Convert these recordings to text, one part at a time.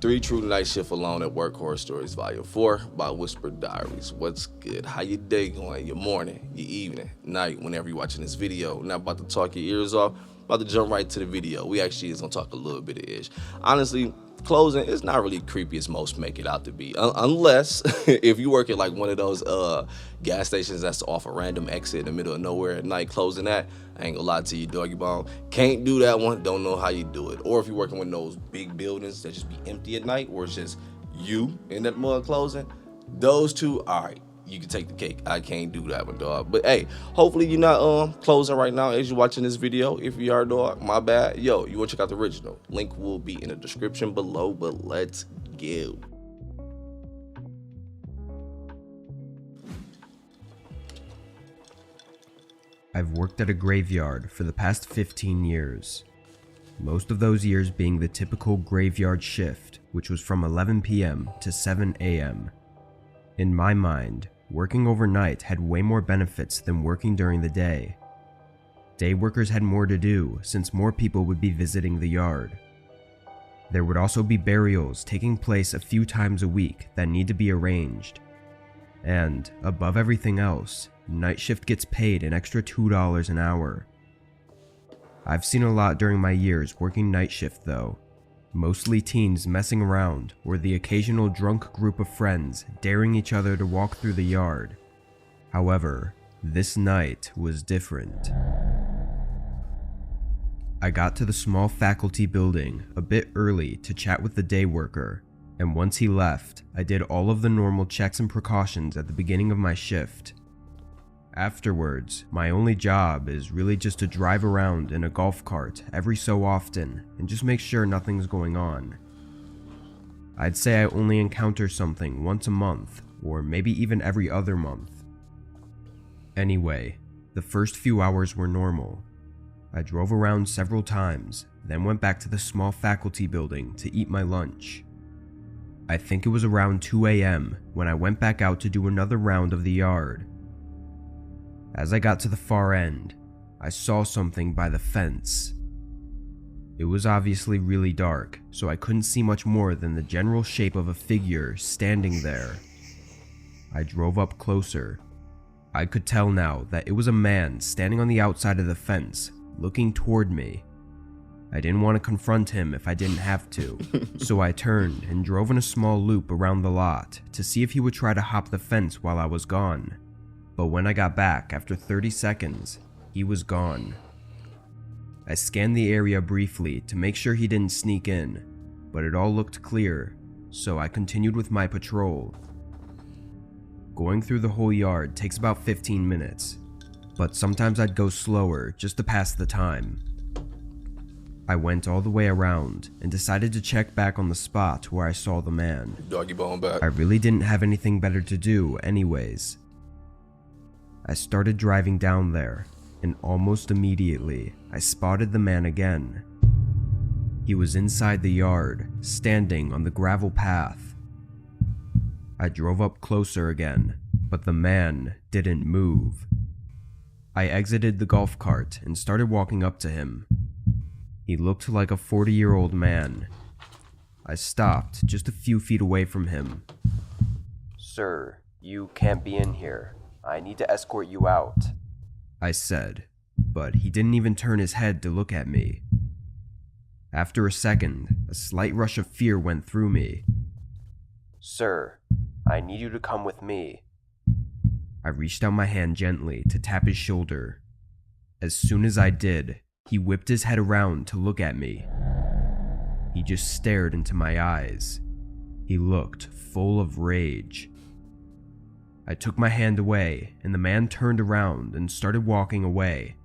Three True Night Shift Alone at Work Horror Stories Volume 4 by Whispered Diaries. What's good? How your day going? Your morning, your evening, night, whenever you're watching this video. Not about to talk your ears off, about to jump right to the video. We actually is going to talk a little bit of ish. Honestly, closing is not really creepy as most make it out to be. Unless if you work at like one of those gas stations that's off a random exit in the middle of nowhere at night, closing that, I ain't gonna lie to you, doggy bone. Can't do that one, don't know how you do it. Or if you're working with those big buildings that just be empty at night, or it's just you in that mud closing, those two, all right, you can take the cake. I can't do that one, dog. But hey, hopefully you're not closing right now as you're watching this video. If you are, dog, my bad. Yo, you wanna check out the original? Link will be in the description below, but let's go. I've worked at a graveyard for the past 15 years. Most of those years being the typical graveyard shift, which was from 11 p.m. to 7 a.m. In my mind, working overnight had way more benefits than working during the day. Day workers had more to do since more people would be visiting the yard. There would also be burials taking place a few times a week that need to be arranged. And, above everything else, night shift gets paid an extra $2 an hour. I've seen a lot during my years working night shift though. Mostly teens messing around or the occasional drunk group of friends daring each other to walk through the yard. However, this night was different. I got to the small faculty building a bit early to chat with the day worker, and once he left, I did all of the normal checks and precautions at the beginning of my shift. Afterwards, my only job is really just to drive around in a golf cart every so often and just make sure nothing's going on. I'd say I only encounter something once a month, or maybe even every other month. Anyway, the first few hours were normal. I drove around several times, then went back to the small faculty building to eat my lunch. I think it was around 2 a.m. when I went back out to do another round of the yard. As I got to the far end, I saw something by the fence. It was obviously really dark, so I couldn't see much more than the general shape of a figure standing there. I drove up closer. I could tell now that it was a man standing on the outside of the fence, looking toward me. I didn't want to confront him if I didn't have to, so I turned and drove in a small loop around the lot to see if he would try to hop the fence while I was gone. But when I got back after 30 seconds, he was gone. I scanned the area briefly to make sure he didn't sneak in, but it all looked clear, so I continued with my patrol. Going through the whole yard takes about 15 minutes, but sometimes I'd go slower just to pass the time. I went all the way around and decided to check back on the spot where I saw the man. Doggy bone back. I really didn't have anything better to do anyways. I started driving down there, and almost immediately, I spotted the man again. He was inside the yard, standing on the gravel path. I drove up closer again, but the man didn't move. I exited the golf cart and started walking up to him. He looked like a 40-year-old man. I stopped just a few feet away from him. "Sir, you can't be in here. I need to escort you out," I said, but he didn't even turn his head to look at me. After a second, a slight rush of fear went through me. "Sir, I need you to come with me." I reached out my hand gently to tap his shoulder. As soon as I did, he whipped his head around to look at me. He just stared into my eyes. He looked full of rage. I took my hand away, and the man turned around and started walking away.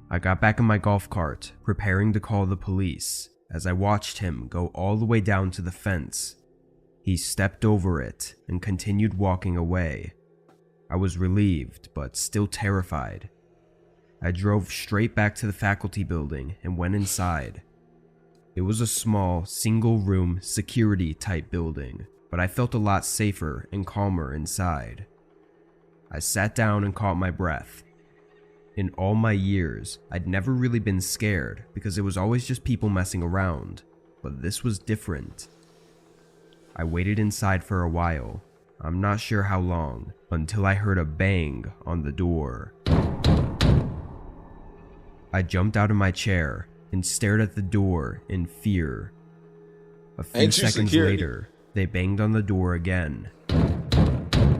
I got back in my golf cart, preparing to call the police, as I watched him go all the way down to the fence. He stepped over it and continued walking away. I was relieved, but still terrified. I drove straight back to the faculty building and went inside. It was a small, single-room, security-type building, but I felt a lot safer and calmer inside. I sat down and caught my breath. In all my years, I'd never really been scared because it was always just people messing around, but this was different. I waited inside for a while, I'm not sure how long, until I heard a bang on the door. I jumped out of my chair and stared at the door in fear. A few seconds later, they banged on the door again.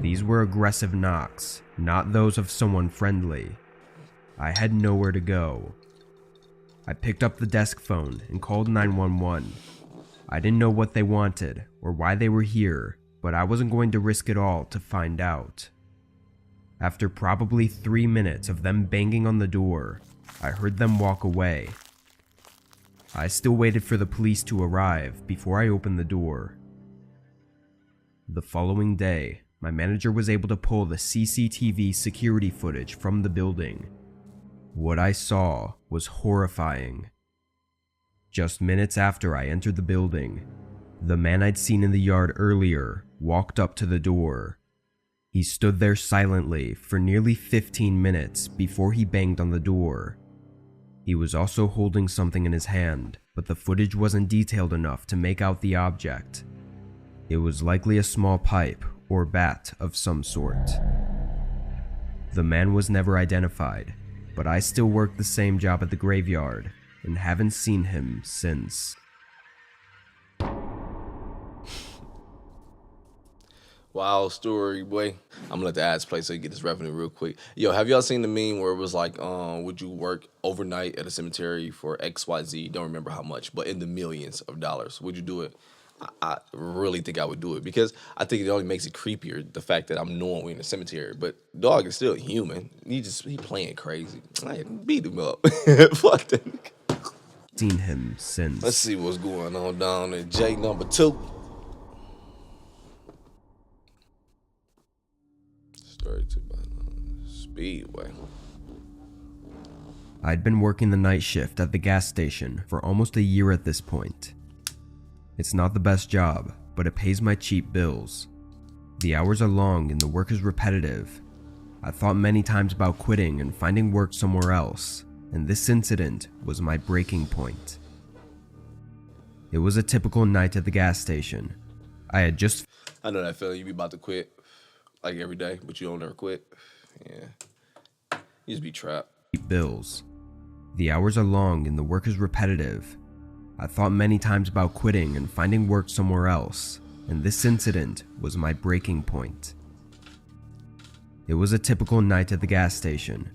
These were aggressive knocks, not those of someone friendly. I had nowhere to go. I picked up the desk phone and called 911. I didn't know what they wanted or why they were here, but I wasn't going to risk it all to find out. After probably 3 minutes of them banging on the door, I heard them walk away. I still waited for the police to arrive before I opened the door. The following day, my manager was able to pull the CCTV security footage from the building. What I saw was horrifying. Just minutes after I entered the building, the man I'd seen in the yard earlier walked up to the door. He stood there silently for nearly 15 minutes before he banged on the door. He was also holding something in his hand, but the footage wasn't detailed enough to make out the object. It was likely a small pipe or bat of some sort. The man was never identified, but I still work the same job at the graveyard and haven't seen him since. Wild story, boy. I'm gonna let the ads play so you get this revenue real quick. Yo, have y'all seen the meme where it was like, would you work overnight at a cemetery for XYZ? Don't remember how much, but in the millions of dollars. Would you do it? I really think I would do it because I think it only makes it creepier, the fact that I'm knowing we're in a cemetery. But dog is still human. He playing crazy. I beat him up. Fuck that nigga. Seen him since. Let's see what's going on down in J number 2. Story 2 by Speedway. I'd been working the night shift at the gas station for almost a year at this point. It's not the best job, but it pays my cheap bills. The hours are long and the work is repetitive. I thought many times about quitting and finding work somewhere else, and this incident was my breaking point. It was a typical night at the gas station. I know that feeling. You be about to quit like every day, but you don't ever quit. Yeah. You just be trapped. Bills. The hours are long and the work is repetitive. I thought many times about quitting and finding work somewhere else, and this incident was my breaking point. It was a typical night at the gas station.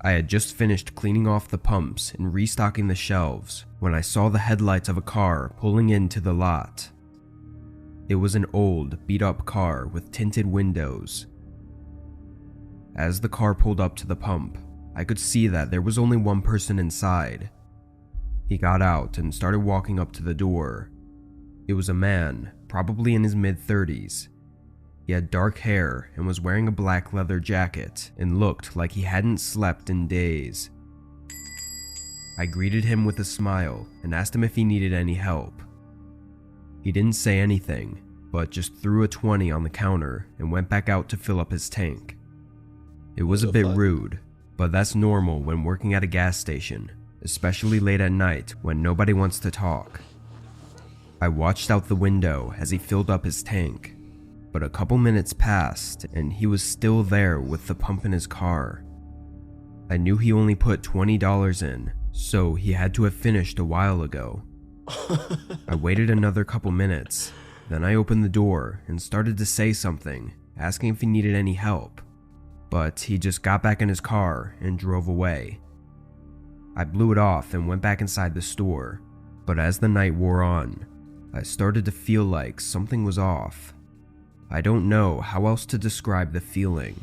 I had just finished cleaning off the pumps and restocking the shelves when I saw the headlights of a car pulling into the lot. It was an old, beat-up car with tinted windows. As the car pulled up to the pump, I could see that there was only one person inside. He got out and started walking up to the door. It was a man, probably in his mid-30s. He had dark hair and was wearing a black leather jacket and looked like he hadn't slept in days. I greeted him with a smile and asked him if he needed any help. He didn't say anything, but just threw a 20 on the counter and went back out to fill up his tank. It was a bit rude, but that's normal when working at a gas station, especially late at night when nobody wants to talk. I watched out the window as he filled up his tank, but a couple minutes passed and he was still there with the pump in his car. I knew he only put $20 in, so he had to have finished a while ago. I waited another couple minutes, then I opened the door and started to say something, asking if he needed any help, but he just got back in his car and drove away. I blew it off and went back inside the store, but as the night wore on, I started to feel like something was off. I don't know how else to describe the feeling.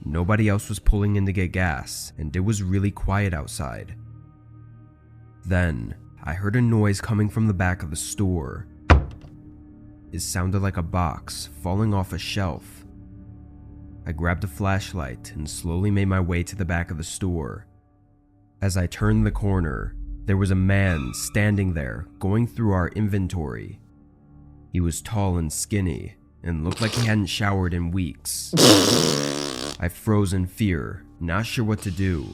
Nobody else was pulling in to get gas, and it was really quiet outside. Then, I heard a noise coming from the back of the store. It sounded like a box falling off a shelf. I grabbed a flashlight and slowly made my way to the back of the store. As I turned the corner, there was a man standing there going through our inventory. He was tall and skinny and looked like he hadn't showered in weeks. I froze in fear, not sure what to do.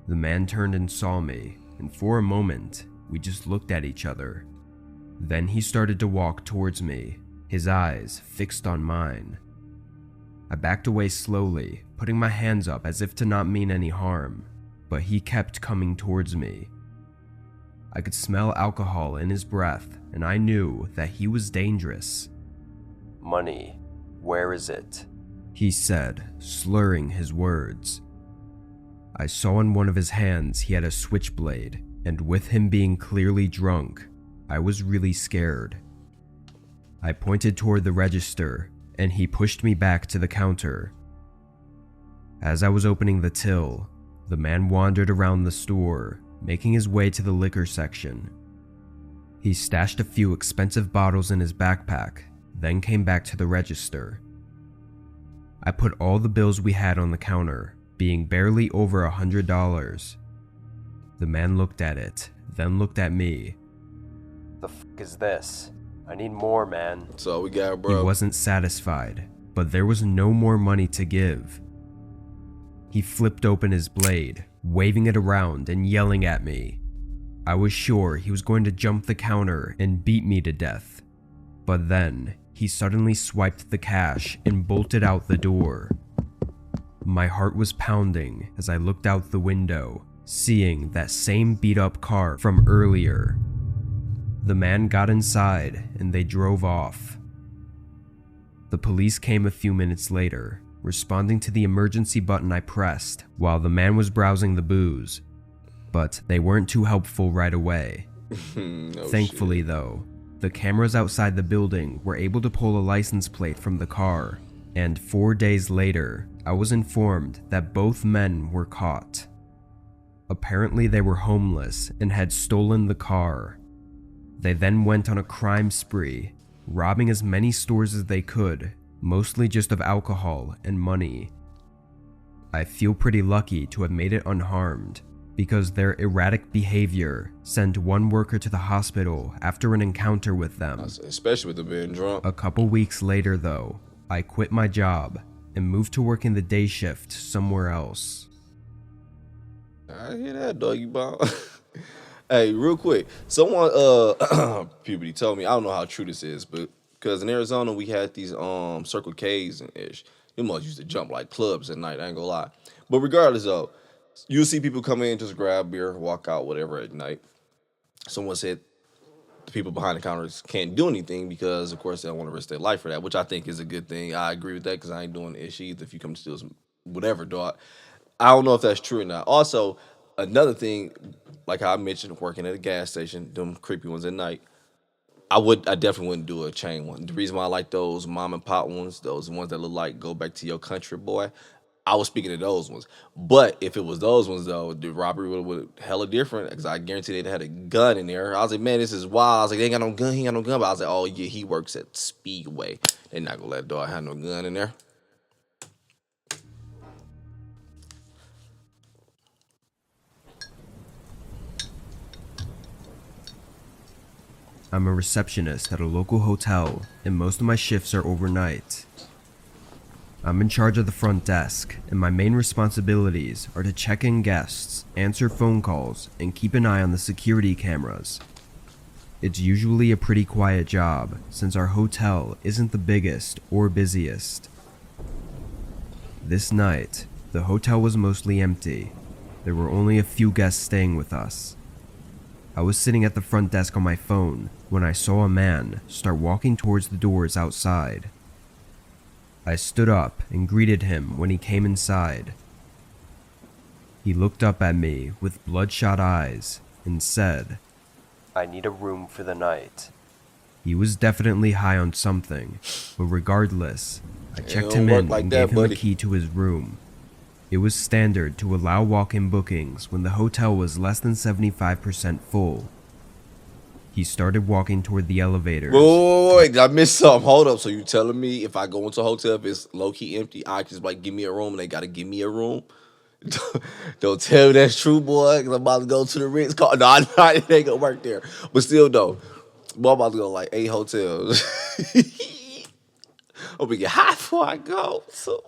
The man turned and saw me, and for a moment, we just looked at each other. Then he started to walk towards me, his eyes fixed on mine. I backed away slowly, putting my hands up as if to not mean any harm, but he kept coming towards me. I could smell alcohol in his breath, and I knew that he was dangerous. Money, where is it? He said, slurring his words. I saw in one of his hands he had a switchblade, and with him being clearly drunk, I was really scared. I pointed toward the register, and he pushed me back to the counter. As I was opening the till, the man wandered around the store, making his way to the liquor section. He stashed a few expensive bottles in his backpack, then came back to the register. I put all the bills we had on the counter, being barely over $100. The man looked at it, then looked at me. The fuck is this? I need more, man. That's all we got, He bro. wasn't satisfied, but there was no more money to give. He flipped open his blade, waving it around and yelling at me. I was sure he was going to jump the counter and beat me to death. But then, he suddenly swiped the cash and bolted out the door. My heart was pounding as I looked out the window, seeing that same beat-up car from earlier. The man got inside and they drove off. The police came a few minutes later, responding to the emergency button I pressed while the man was browsing the booze. But they weren't too helpful right away. No Thankfully, shit. though, the cameras outside the building were able to pull a license plate from the car, and 4 days later, I was informed that both men were caught. Apparently, they were homeless and had stolen the car. They then went on a crime spree, robbing as many stores as they could, mostly just of alcohol and money. I feel pretty lucky to have made it unharmed, because their erratic behavior sent one worker to the hospital after an encounter with them. Especially with them being drunk. A couple weeks later, though, I quit my job and moved to work in the day shift somewhere else. I hear that, doggy bomb. Hey, real quick, someone puberty told me, I don't know how true this is, but because in Arizona we had these Circle K's and ish. Them must used to jump like clubs at night, I ain't gonna lie. But regardless though, you'll see people come in, just grab beer, walk out, whatever at night. Someone said the people behind the counters can't do anything because of course they don't want to risk their life for that, which I think is a good thing. I agree with that because I ain't doing the ish either if you come to steal some whatever, dog. I don't know if that's true or not. Also, another thing, like I mentioned, working at a gas station, them creepy ones at night. I definitely wouldn't do a chain one. The reason why I like those mom and pop ones, those ones that look like go back to your country, boy. I was speaking of those ones. But if it was those ones though, the robbery would hella different because I guarantee they'd had a gun in there. I was like, man, this is wild. I was like, they ain't got no gun, he ain't got no gun. But I was like, oh yeah, he works at Speedway. They're not gonna let dog have no gun in there. I'm a receptionist at a local hotel, and most of my shifts are overnight. I'm in charge of the front desk, and my main responsibilities are to check in guests, answer phone calls, and keep an eye on the security cameras. It's usually a pretty quiet job, since our hotel isn't the biggest or busiest. This night, the hotel was mostly empty. There were only a few guests staying with us. I was sitting at the front desk on my phone when I saw a man start walking towards the doors outside. I stood up and greeted him when he came inside. He looked up at me with bloodshot eyes and said, I need a room for the night. He was definitely high on something, but regardless, I checked don't him work in like and that, gave him buddy. a key to his room. It was standard to allow walk-in bookings when the hotel was less than 75% full. He started walking toward the elevators. Wait, I missed something. Hold up. So you telling me if I go into a hotel, if it's low-key empty, I just like give me a room and they gotta give me a room? Don't tell me that's true, boy, because I'm about to go to the Ritz. No, it ain't gonna work there. But still, though, boy, I'm about to go to like 8 hotels. I'm gonna get high before I go. So.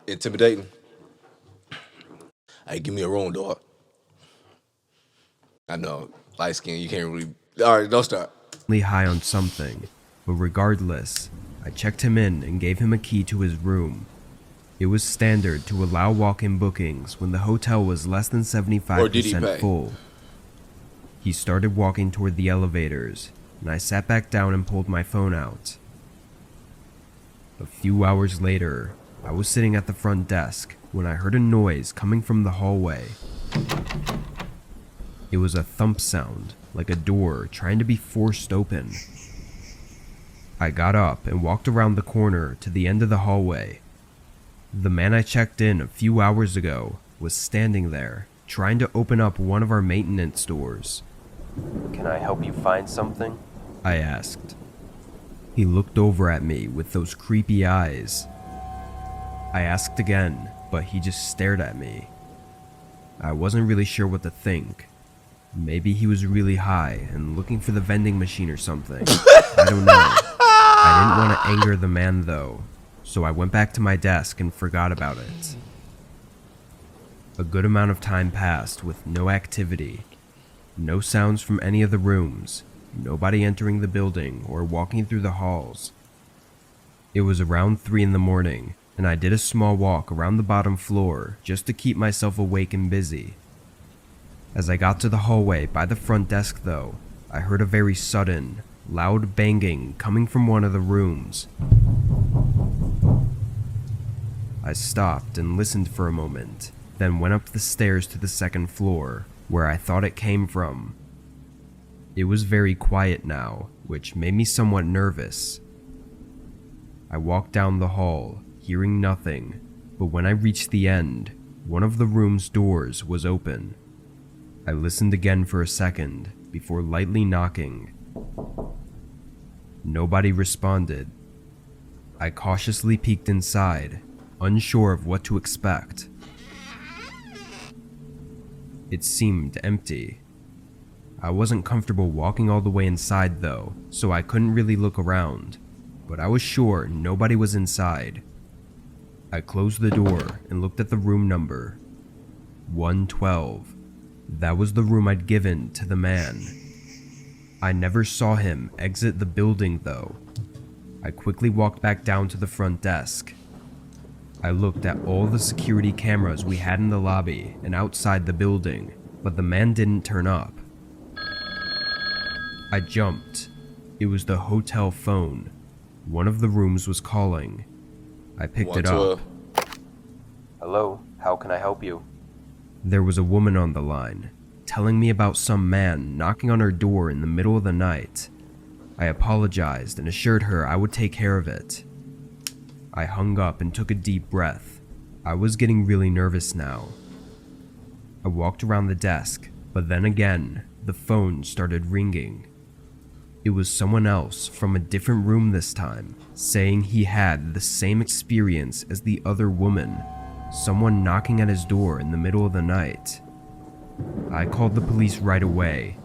Intimidating. Hey, give me a room, dog. I know, light skin, you can't really. All right, don't start. High on something, but regardless, I checked him in and gave him a key to his room. It was standard to allow walk-in bookings when the hotel was less than Or did he 75% pay? full. He started walking toward the elevators, and I sat back down and pulled my phone out. A few hours later, I was sitting at the front desk when I heard a noise coming from the hallway. It was a thump sound, like a door trying to be forced open. I got up and walked around the corner to the end of the hallway. The man I checked in a few hours ago was standing there, trying to open up one of our maintenance doors. Can I help you find something? I asked. He looked over at me with those creepy eyes. I asked again, but he just stared at me. I wasn't really sure what to think. Maybe he was really high and looking for the vending machine or something. I don't know. I didn't want to anger the man though, so I went back to my desk and forgot about it. A good amount of time passed with no activity. No sounds from any of the rooms, nobody entering the building or walking through the halls. It was around 3 in the morning, and I did a small walk around the bottom floor just to keep myself awake and busy. As I got to the hallway by the front desk though, I heard a very sudden, loud banging coming from one of the rooms. I stopped and listened for a moment, then went up the stairs to the second floor, where I thought it came from. It was very quiet now, which made me somewhat nervous. I walked down the hall, hearing nothing, but when I reached the end, one of the room's doors was open. I listened again for a second before lightly knocking. Nobody responded. I cautiously peeked inside, unsure of what to expect. It seemed empty. I wasn't comfortable walking all the way inside though, so I couldn't really look around, but I was sure nobody was inside. I closed the door and looked at the room number. 112. That was the room I'd given to the man. I never saw him exit the building though. I quickly walked back down to the front desk. I looked at all the security cameras we had in the lobby and outside the building, but the man didn't turn up. I jumped. It was the hotel phone. One of the rooms was calling. I picked it up. Hello, how can I help you? There was a woman on the line, telling me about some man knocking on her door in the middle of the night. I apologized and assured her I would take care of it. I hung up and took a deep breath. I was getting really nervous now. I walked around the desk, but then again, the phone started ringing. It was someone else from a different room this time, saying he had the same experience as the other woman, someone knocking at his door in the middle of the night. I called the police right away.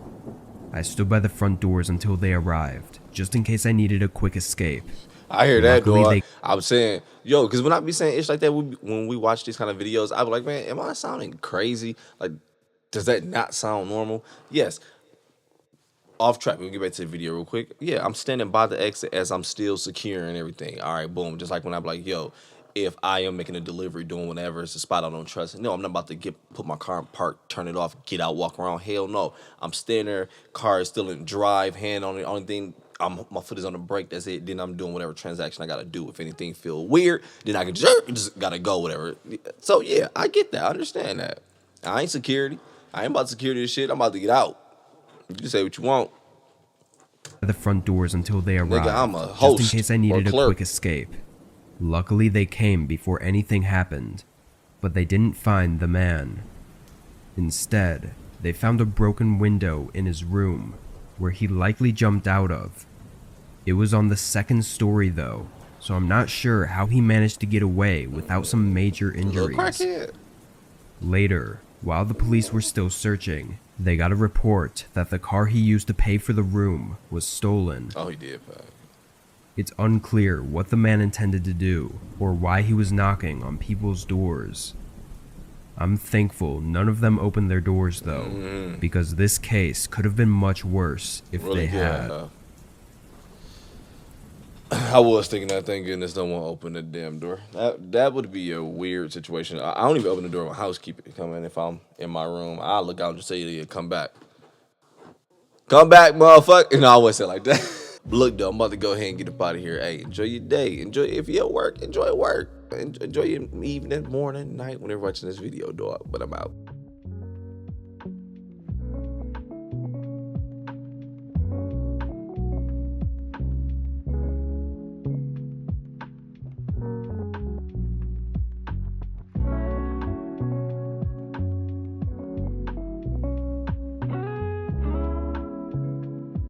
I stood by the front doors until they arrived, just in case I needed a quick escape. I hear that, Luckily, dog. I was saying, yo, because when I be saying ish like that, when we watch these kind of videos, I be like, man, am I sounding crazy? Like, does that not sound normal? Yes. Off track. We'll get back to the video real quick. Yeah, I'm standing by the exit as I'm still secure and everything. All right, boom. Just like when I'm like, yo, if I am making a delivery, doing whatever, it's a spot I don't trust. No, I'm not about to put my car in park, turn it off, get out, walk around. Hell no. I'm standing there, car is still in drive, hand on the only thing. My foot is on the brake. That's it. Then I'm doing whatever transaction I gotta do. If anything feel weird, then I can just gotta go, whatever. So yeah, I get that. I understand that. I ain't security. I ain't about security this shit. I'm about to get out. You can say what you want. The front doors until they arrived, Nigga, I'm a host just in case I or needed a clerk. quick escape. Luckily, they came before anything happened, but they didn't find the man. Instead, they found a broken window in his room, where he likely jumped out of. It was on the second story though, so I'm not sure how he managed to get away without some major Little injuries. crackhead. Later, while the police were still searching, they got a report that the car he used to pay for the room was stolen. Oh, he did, Pat. It's unclear what the man intended to do or why he was knocking on people's doors. I'm thankful none of them opened their doors though, because this case could have been much worse if they had. I was thinking that, thank goodness no one opened the damn door. That would be a weird situation. I don't even open the door when housekeeper come in. If I'm in my room, I'll look out and just say to you, come back. Come back, motherfucker. You know, I always say it like that. Look, though, I'm about to go ahead and get up out of here. Hey, enjoy your day. Enjoy, if you're at work, enjoy work. Enjoy your evening, morning, night, whenever you're watching this video, dog. But I'm out.